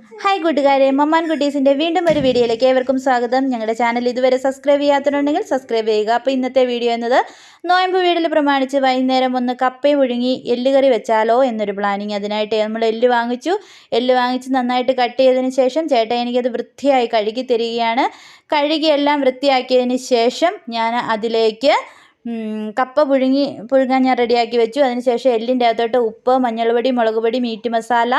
Hi കൂട്ടുകാരെ, മമ്മാൻ കുട്ടീസിൻ്റെ വീണ്ടും ഒരു വീഡിയോയിലേക്ക് ഏവർക്കും സ്വാഗതം. ഞങ്ങളുടെ ചാനൽ ഇതുവരെ സബ്സ്ക്രൈബ് ചെയ്യാത്തതുണ്ടെങ്കിൽ സബ്സ്ക്രൈബ് ചെയ്യുക. അപ്പോൾ ഇന്നത്തെ വീഡിയോ എന്നത് നോയമ്പ് വീടിൽ പ്രമാണിച്ച് വൈകുന്നേരം ഒന്ന് കപ്പയും പുഴുങ്ങി എല്ലുകറി വെച്ചാലോ എന്നൊരു പ്ലാനിങ്. അതിനായിട്ട് നമ്മൾ എല്ല് വാങ്ങിച്ച് നന്നായിട്ട് കട്ട് ചെയ്തതിന് ശേഷം ചേട്ടൻ എനിക്കത് വൃത്തിയായി കഴുകി തരികയാണ്. കഴുകിയെല്ലാം വൃത്തിയാക്കിയതിന് ശേഷം ഞാൻ അതിലേക്ക് കപ്പ പുഴുങ്ങാൻ ഞാൻ റെഡിയാക്കി വെച്ചു. അതിനുശേഷം എല്ലിൻ്റെ അകത്തോട്ട് ഉപ്പ്, മഞ്ഞൾപ്പൊടി, മുളക് പൊടി, മീറ്റ് മസാല,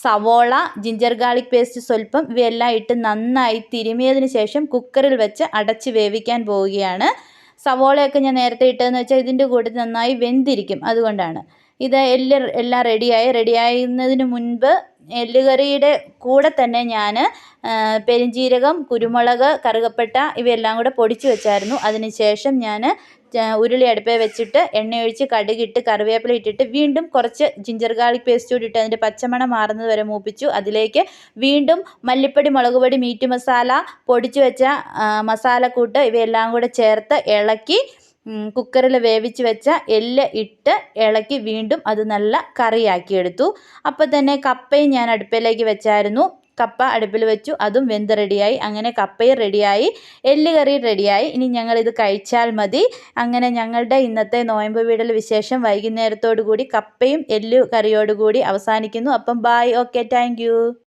സവോള, ജിഞ്ചർ ഗാർലിക് പേസ്റ്റ് സ്വല്പം ഇവയെല്ലാം ഇട്ട് നന്നായി തിരുമിയതിന് ശേഷം കുക്കറിൽ വെച്ച് അടച്ച് വേവിക്കാൻ പോവുകയാണ്. സവോളയൊക്കെ ഞാൻ നേരത്തെ ഇട്ടതെന്ന് വെച്ചാൽ ഇതിൻ്റെ കൂടെ നന്നായി വെന്തിരിക്കും, അതുകൊണ്ടാണ്. ഇത് എല്ലാം റെഡിയാകുന്നതിന് മുൻപ് എല്ലുകറിയുടെ കൂടെ തന്നെ ഞാൻ പെരിഞ്ജീരകം, കുരുമുളക്, കറുകപ്പട്ട ഇവയെല്ലാം കൂടെ പൊടിച്ച് വെച്ചായിരുന്നു. അതിന് ശേഷം ഞാൻ ഉരുളി അടുപ്പേ വെച്ചിട്ട് എണ്ണയൊഴിച്ച് കടുകിട്ട് കറിവേപ്പില ഇട്ടിട്ട് വീണ്ടും കുറച്ച് ജിഞ്ചർ ഗാർലിക് പേസ്റ്റ് കൂടി ഇട്ട് അതിൻ്റെ പച്ചമണം മാറുന്നത് വരെ മൂപ്പിച്ചു. അതിലേക്ക് വീണ്ടും മല്ലിപ്പൊടി, മുളക് പൊടി, മീറ്റ് മസാല, പൊടിച്ച് വെച്ച മസാലക്കൂട്ട് ഇവയെല്ലാം കൂടെ ചേർത്ത് ഇളക്കി കുക്കറിൽ വേവിച്ച് വെച്ച എല്ല് ഇട്ട് ഇളക്കി വീണ്ടും അത് നല്ല കറിയാക്കിയെടുത്തു. അപ്പോൾ തന്നെ കപ്പയും ഞാൻ അടുപ്പിലേക്ക് വെച്ചായിരുന്നു. കപ്പ അടുപ്പിൽ വെച്ചു, അതും വെന്ത് റെഡിയായി. അങ്ങനെ കപ്പയും റെഡിയായി, എല്ലുകറി റെഡിയായി. ഇനി ഞങ്ങളിത് കഴിച്ചാൽ മതി. അങ്ങനെ ഞങ്ങളുടെ ഇന്നത്തെ നോയമ്പ് വീടൽ വിശേഷം വൈകുന്നേരത്തോടു കൂടി കപ്പയും എല്ലുകറിയോടുകൂടി അവസാനിക്കുന്നു. അപ്പം ബായ്, ഓക്കെ, താങ്ക് യു.